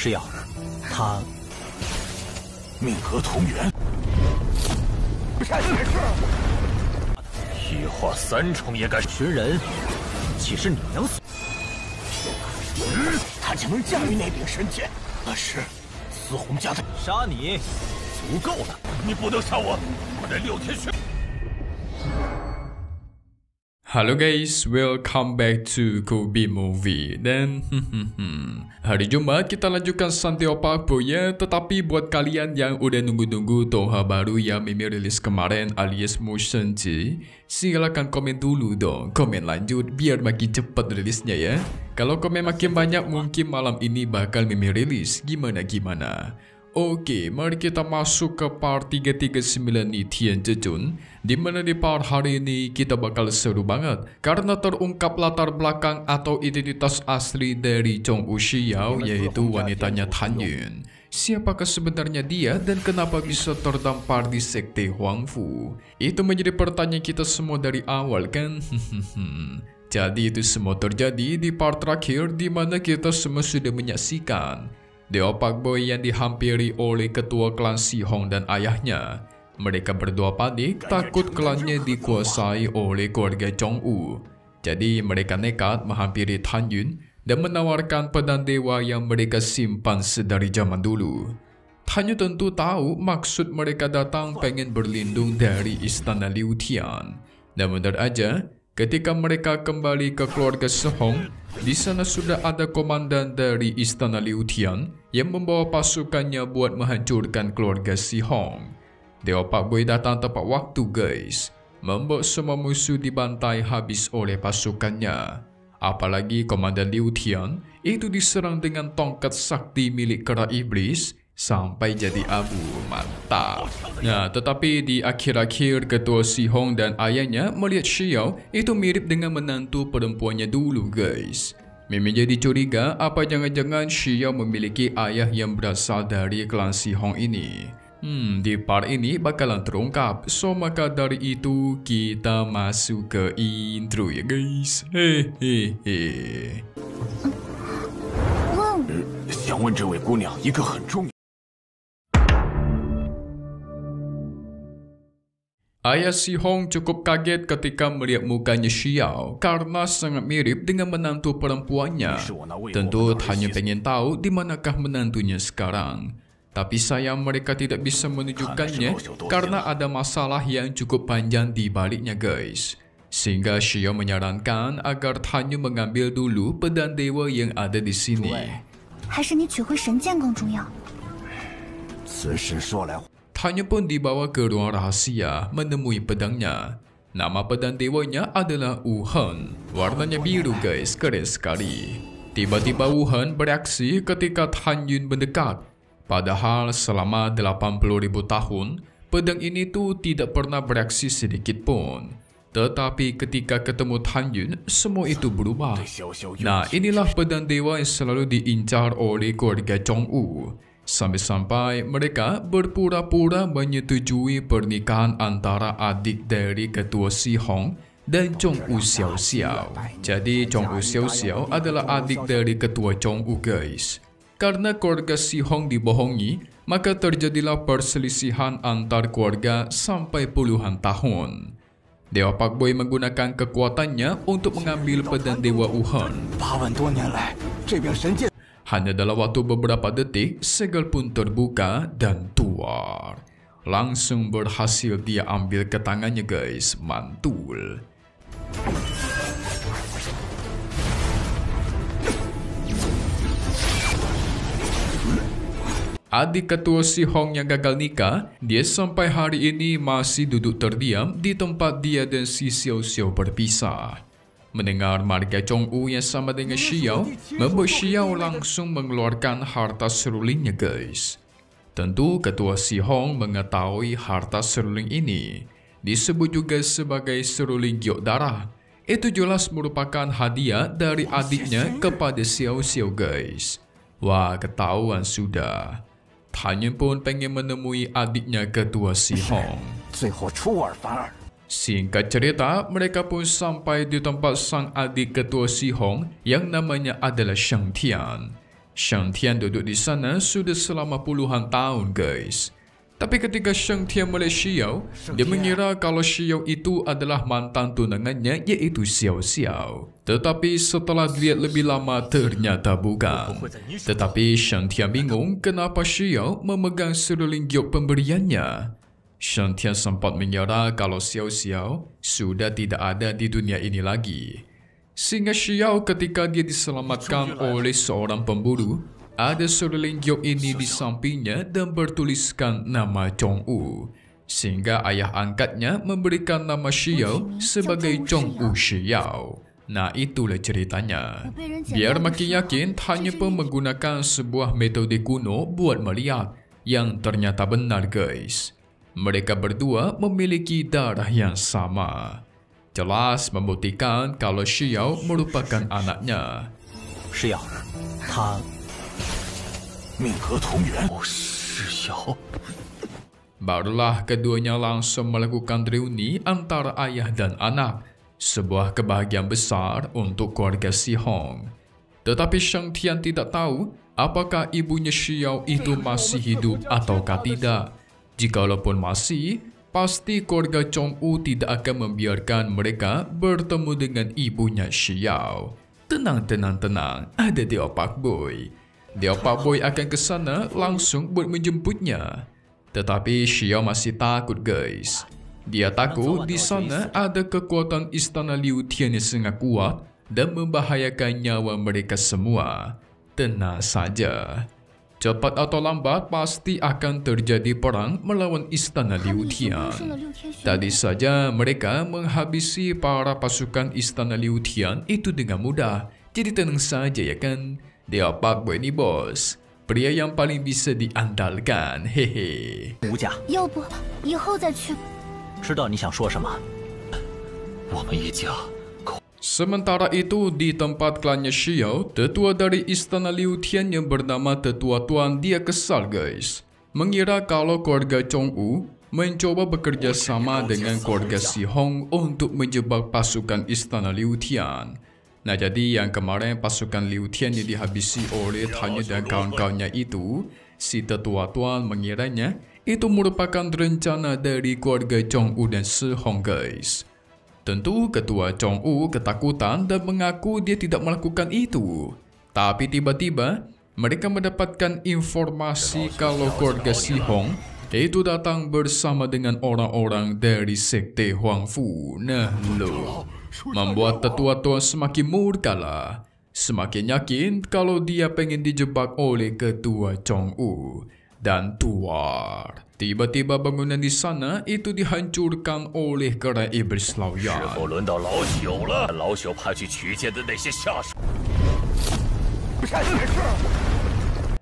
是要他命格同源，羽化三重也敢！群人岂是你能所？他竟能驾驭那柄神剑，那是司红家的。杀你足够了，你不能杀我！我的6天玄。Halo guys, welcome back to Kobe Movie. Dan hari Jumat kita lanjutkan Santai Opak ya. Tetapi buat kalian yang udah nunggu-nunggu Toha baru yang Mimi rilis kemarin alias Motion J, silakan komen dulu dong. Komen lanjut biar makin cepat rilisnya ya. Kalau komen makin banyak mungkin malam ini bakal Mimi rilis gimana-gimana. Oke, mari kita masuk ke part 339 nih Tian Zhejun. Dimana di part hari ini kita bakal seru banget karena terungkap latar belakang atau identitas asli dari Zhong Wuxiao, yaitu wanitanya Tan Yun. Siapakah sebenarnya dia dan kenapa bisa terdampar di sekte Huangfu? Itu menjadi pertanyaan kita semua dari awal kan? Jadi itu semua terjadi di part terakhir di mana kita semua sudah menyaksikan The Opak Boy yang dihampiri oleh ketua klan Si Hong dan ayahnya. Mereka berdua panik takut klannya dikuasai oleh keluarga Zhong Wu. Jadi mereka nekat menghampiri Tan Yun dan menawarkan pedang dewa yang mereka simpan sedari zaman dulu. Tan Yun tentu tahu maksud mereka datang pengen berlindung dari istana Liu Tian. Dan benar aja, ketika mereka kembali ke keluarga Si Hong, di sana sudah ada komandan dari istana Liu Tian yang membawa pasukannya buat menghancurkan keluarga Si Hong. The Opak Boy datang tepat waktu guys, membuat semua musuh dibantai habis oleh pasukannya. Apalagi komandan Liu Tian itu diserang dengan tongkat sakti milik kera iblis sampai jadi abu. Mantap. Nah, tetapi di akhir-akhir ketua Si Hong dan ayahnya melihat Xiao itu mirip dengan menantu perempuannya dulu guys. Mimi jadi curiga apa jangan-jangan Xiao memiliki ayah yang berasal dari klan Si Hong ini. Di part ini bakalan terungkap. So maka dari itu kita masuk ke intro ya guys. Hehehe. 想问这位姑娘一个很重要。 Ayah Si Hong cukup kaget ketika melihat mukanya Xiao karena sangat mirip dengan menantu perempuannya. Tentu hanya pengen tahu di manakah menantunya sekarang. Tapi sayang mereka tidak bisa menunjukkannya karena ada masalah yang cukup panjang di baliknya guys. Sehingga Xiao menyarankan agar Tan Yun mengambil dulu pedang dewa yang ada di sini. 还是你取回神剑更重要。 此事说来， Tan Yun pun dibawa ke ruang rahasia menemui pedangnya. Nama pedang dewanya adalah Wuhan. Warnanya biru guys, keren sekali. Tiba-tiba Wuhan bereaksi ketika Tan Yun mendekat. Padahal selama 80.000 tahun, pedang ini tuh tidak pernah bereaksi sedikit pun. Tetapi ketika ketemu Tan Yun, semua itu berubah. Nah, inilah pedang dewa yang selalu diincar oleh keluarga Zhong Wu. Sampai-sampai mereka berpura-pura menyetujui pernikahan antara adik dari ketua Si Hong dan Zhong Wu Xiao Xiao. Jadi Zhong Wu Xiao Xiao adalah adik dari ketua Zhong Wu guys. Karena keluarga Si Hong dibohongi, maka terjadilah perselisihan antar keluarga sampai puluhan tahun. The Opak Boy menggunakan kekuatannya untuk mengambil pedang dewa Wuhan. 8万多年来，这柄神剑 Hanya dalam waktu beberapa detik, segel pun terbuka dan keluar. Langsung berhasil dia ambil ke tangannya guys, mantul. Adik ketua Si Hong yang gagal nikah, dia sampai hari ini masih duduk terdiam di tempat dia dan si Xiao Xiao berpisah. Mendengar marga Zhong Wu yang sama dengan Xiao, membuat Xiao langsung mengeluarkan harta serulingnya guys. Tentu ketua Si Hong mengetahui harta seruling ini. Disebut juga sebagai seruling giok darah. Itu jelas merupakan hadiah dari adiknya kepada Xiao Xiao guys. Wah, ketahuan sudah. Tan Yun pun pengen menemui adiknya ketua Si Hong. 最后出尔反尔。 Singkat cerita, mereka pun sampai di tempat sang adik ketua Si Hong yang namanya adalah Shang Tian. Shang Tian duduk di sana sudah selama puluhan tahun guys. Tapi ketika Shang Tian melihat Xiao, dia mengira kalau Xiao itu adalah mantan tunangannya yaitu Xiao Xiao. Tetapi setelah dilihat lebih lama ternyata bukan. Tetapi Shang Tian bingung kenapa Xiao memegang seruling giok pemberiannya. Shang Tian sempat mengira kalau Xiao Xiao sudah tidak ada di dunia ini lagi. Sehingga Xiao ketika dia diselamatkan oleh seorang pemburu, ada seruling giok ini di sampingnya dan bertuliskan nama Chongwu. Sehingga ayah angkatnya memberikan nama Xiao sebagai Chongwu Xiao. Nah itulah ceritanya. Biar makin yakin, Han Yu pun menggunakan sebuah metode kuno buat melihat yang ternyata benar guys. Mereka berdua memiliki darah yang sama. Jelas membuktikan kalau Xiao merupakan anaknya. Xiao, 他 命格同源，是小。 Barulah keduanya langsung melakukan reuni antara ayah dan anak. Sebuah kebahagiaan besar untuk keluarga Si Hong. Tetapi Shang Tian tidak tahu apakah ibunya Xiao itu masih hidup ataukah tidak. Jikalaupun masih, pasti keluarga Chongwu tidak akan membiarkan mereka bertemu dengan ibunya Xiao. Tenang, ada Deo Pak Boy. Deo Pak Boy akan ke sana langsung buat menjemputnya. Tetapi Xiao masih takut guys. Dia takut di sana ada kekuatan istana Liu Tian yang sangat kuat dan membahayakan nyawa mereka semua. Tenang saja. Cepat atau lambat pasti akan terjadi perang melawan istana Liu Tian. Tadi saja mereka menghabisi para pasukan istana Liu Tian itu dengan mudah. Jadi tenang saja ya kan. Dia Pak Boy ni bos. Pria yang paling bisa diandalkan. Hehe. 吴家，要不以后再去。 知道你想说什么？ 我们一家 Sementara itu di tempat klannya Xiao, tetua dari istana Liu Tian yang bernama Tetua Tuan dia kesal guys. Mengira kalau keluarga Chongwu mencoba bekerja sama dengan keluarga Si Hong untuk menjebak pasukan istana Liu Tian. Nah jadi yang kemarin pasukan Liu Tian yang dihabisi oleh Han Yu dan kawan-kawannya itu, si Tetua Tuan mengiranya itu merupakan rencana dari keluarga Chongwu dan Si Hong guys. Tentu ketua Chongwu ketakutan dan mengaku dia tidak melakukan itu. Tapi tiba-tiba mereka mendapatkan informasi kalau keluarga Si Hong itu datang bersama dengan orang-orang dari sekte Huangfu. Nah lo, membuat tetua Tuan semakin murka lah. Semakin yakin kalau dia pengen dijebak oleh ketua Chongwu dan Tuar. Tiba-tiba bangunan di sana itu dihancurkan oleh gerai iblis 是 Laoyan. 否轮到老朽了？老朽派去取剑的那些下属，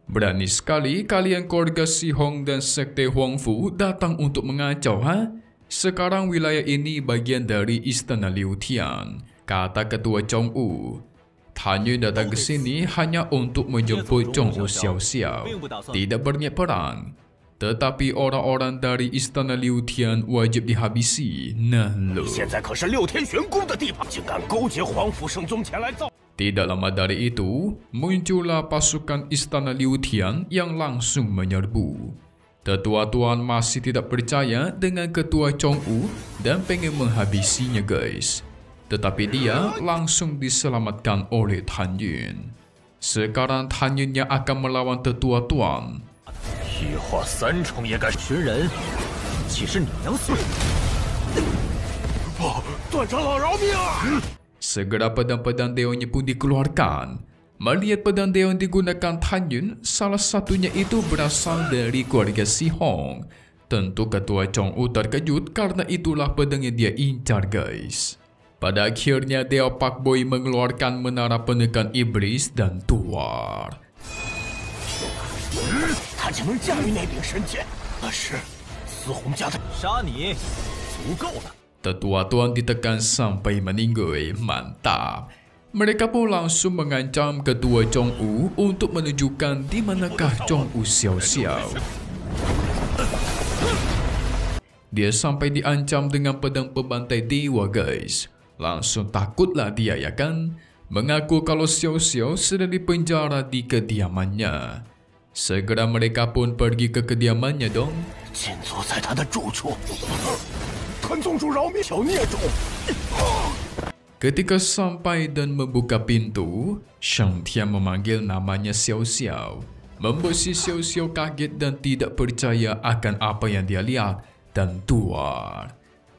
Berani sekali kalian keluarga Si Hong dan sekte Huangfu datang untuk mengacau, ha? Sekarang wilayah ini bagian dari istana Liu Tian, kata ketua Chongwu. Han Yu datang ke sini hanya untuk menjemput Chongwu Xiao Xiao, tidak berniat perang. Tetapi orang-orang dari istana Liu Tian wajib dihabisi. Nah lo. 现在可是6天玄宫的地盘，竟敢勾结皇府圣宗前来造。 Tidak lama dari itu, muncullah pasukan istana Liu Tian yang langsung menyerbu. Tetua Tuan masih tidak percaya dengan ketua Chongwu dan pengen menghabisinya guys. Tetapi dia langsung diselamatkan oleh Tan Yun. Sekarang Tan Yun yang akan melawan tetua Tuan. 羽化三重也敢！群人，岂是你能随？不，段长老饶命啊！ Segera pedang-pedang deonnya pun dikeluarkan. Melihat pedang deon digunakan Tan Yun, salah satunya itu berasal dari keluarga Si Hong. Tentu ketua Chongwu terkejut karena itulah pedang yang dia incar guys. Pada akhirnya Deo Pak Boy mengeluarkan menara penekan iblis dan Tuar. 他竟能驾驭那柄神剑，那是司红家的。 杀你，足够了。 Tetua Tuan ditekan sampai meninggoy. Mantap. Mereka pun langsung mengancam ketua Chongwu untuk menunjukkan di manakah Chongwu Xiao Xiao. Dia sampai diancam dengan pedang pembantai dewa guys. Langsung takutlah dia ya kan. mengaku kalau Xiao Xiao sedang dipenjara di kediamannya. Segera mereka pun pergi ke kediamannya dong. 禁足在他的住处，恳宗主饶命，小孽种！ Ketika sampai dan membuka pintu, Shang Tian memanggil namanya Xiao Xiao, membuat si Xiao Xiao kaget dan tidak percaya akan apa yang dia lihat dan tuar.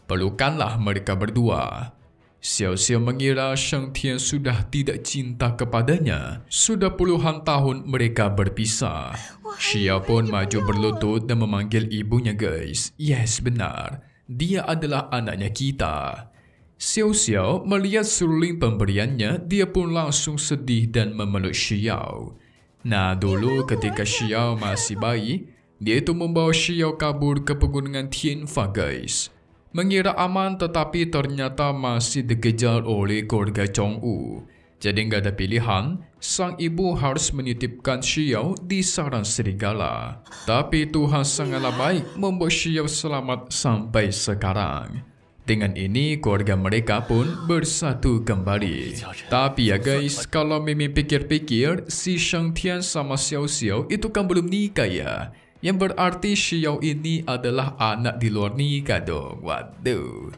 Pelukanlah mereka berdua. Xiao Xiao mengira Shang Tian sudah tidak cinta kepadanya. Sudah puluhan tahun mereka berpisah. Xiao pun maju berlutut dan memanggil ibunya, guys. Yes, benar. Dia adalah anaknya kita. Xiao Xiao melihat seruling pemberiannya, dia pun langsung sedih dan memeluk Xiao. Nah, dulu ketika Xiao masih bayi, dia itu membawa Xiao kabur ke pegunungan Tianfa, guys. Mengira aman tetapi ternyata masih dikejar oleh keluarga Chongwu. Jadi nggak ada pilihan, sang ibu harus menitipkan Xiao di sarang serigala. Tapi Tuhan sangatlah baik membuat Xiao selamat sampai sekarang. Dengan ini keluarga mereka pun bersatu kembali. Tapi ya guys, kalau Mimin pikir-pikir, si Shang Tian sama Xiao Xiao itu kan belum nikah ya. Yang berarti Xiao ini adalah anak di luar nikah dong. Waduh.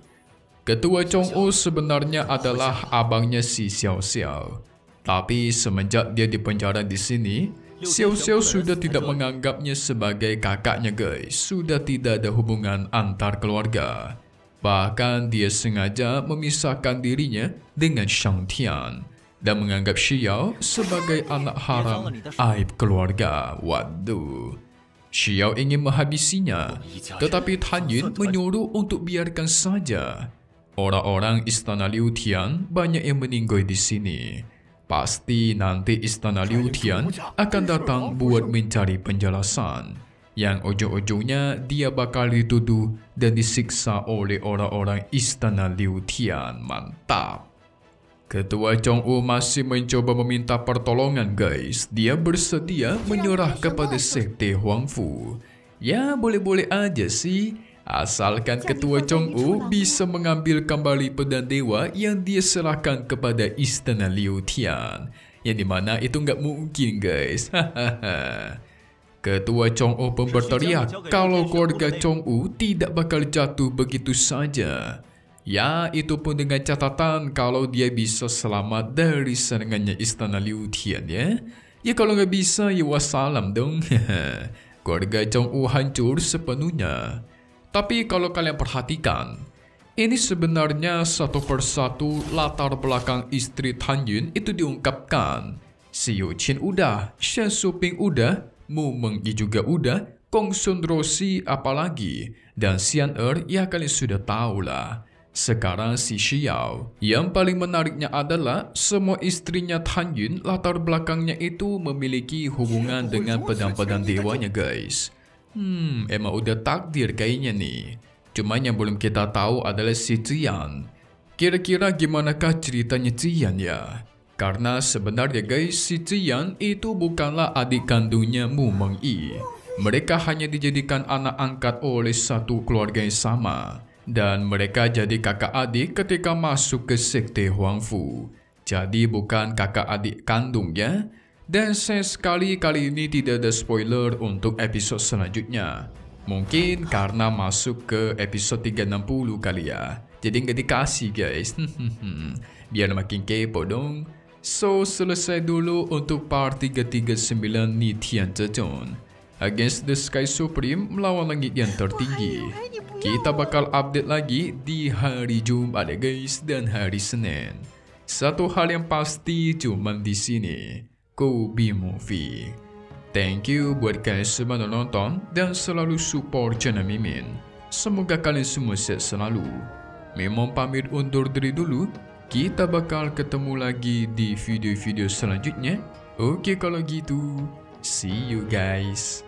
Ketua Chongwu sebenarnya adalah abangnya si Xiao Xiao. Tapi semenjak dia dipenjara di sini, Xiao Xiao sudah tidak menganggapnya sebagai kakaknya guys. Sudah tidak ada hubungan antar keluarga. Bahkan dia sengaja memisahkan dirinya dengan Shang Tian dan menganggap Xiao sebagai anak haram aib keluarga. Waduh. Xiao ingin menghabisinya, tetapi Tan Yun menyuruh untuk biarkan saja. Orang-orang istana Liu Tian banyak yang meninggal di sini. Pasti nanti istana Liu Tian akan datang buat mencari penjelasan. Yang ujung-ujungnya dia bakal dituduh dan disiksa oleh orang-orang istana Liu Tian. Mantap. Ketua Chongwu masih mencoba meminta pertolongan guys. Dia bersedia menyerah kepada sekte Huangfu. Ya boleh-boleh aja sih. Asalkan Ketua Chongwu bisa mengambil kembali pedang dewa yang dia serahkan kepada istana Liu Tian. Yang dimana itu nggak mungkin guys. Hahaha. Ketua Chongwu pun berteriak kalau keluarga Chongwu tidak bakal jatuh begitu saja. Ya, itu pun dengan catatan kalau dia bisa selamat dari serangannya istana Liu Tian ya. Ya kalau nggak bisa ya wassalam dong. Keluarga Chongwu hancur sepenuhnya. Tapi kalau kalian perhatikan, ini sebenarnya satu persatu latar belakang istri Tan Yun itu diungkapkan. Si Yu Qin udah, Shen Suping udah, Mu Mengyi juga udah, Kong Sun Roshi apalagi, dan Xian Er ya kalian sudah tahu lah. Sekarang si Xiao, yang paling menariknya adalah semua istrinya Tan Yun latar belakangnya itu memiliki hubungan dengan pedang-pedang dewanya guys. Emang udah takdir kayaknya nih. Cuma yang belum kita tahu adalah si Ziyan. Kira-kira gimanakah ceritanya Ziyan ya? Karena sebenarnya guys, si Ziyan itu bukanlah adik kandungnya Mu Mengyi. Mereka hanya dijadikan anak angkat oleh satu keluarga yang sama. Dan mereka jadi kakak adik ketika masuk ke sekte Huangfu. Jadi bukan kakak adik kandungnya. Dan sayang sekali kali ini tidak ada spoiler untuk episode selanjutnya. Mungkin karena masuk ke episode 360 kali ya. Jadi nggak dikasih guys. Biar makin kepo dong. So, selesai dulu untuk part 339 Ni Tian Zhezhong. Against the Sky Supreme melawan langit yang tertinggi. Kita bakal update lagi di hari Jumat ya guys dan hari Senin. Satu hal yang pasti cuma di sini, Kobe Movie. Thank you buat kalian semua yang nonton dan selalu support channel Mimin. Semoga kalian semua sehat selalu. Mimin pamit undur diri dulu. Kita bakal ketemu lagi di video-video selanjutnya. Oke kalau gitu, see you guys.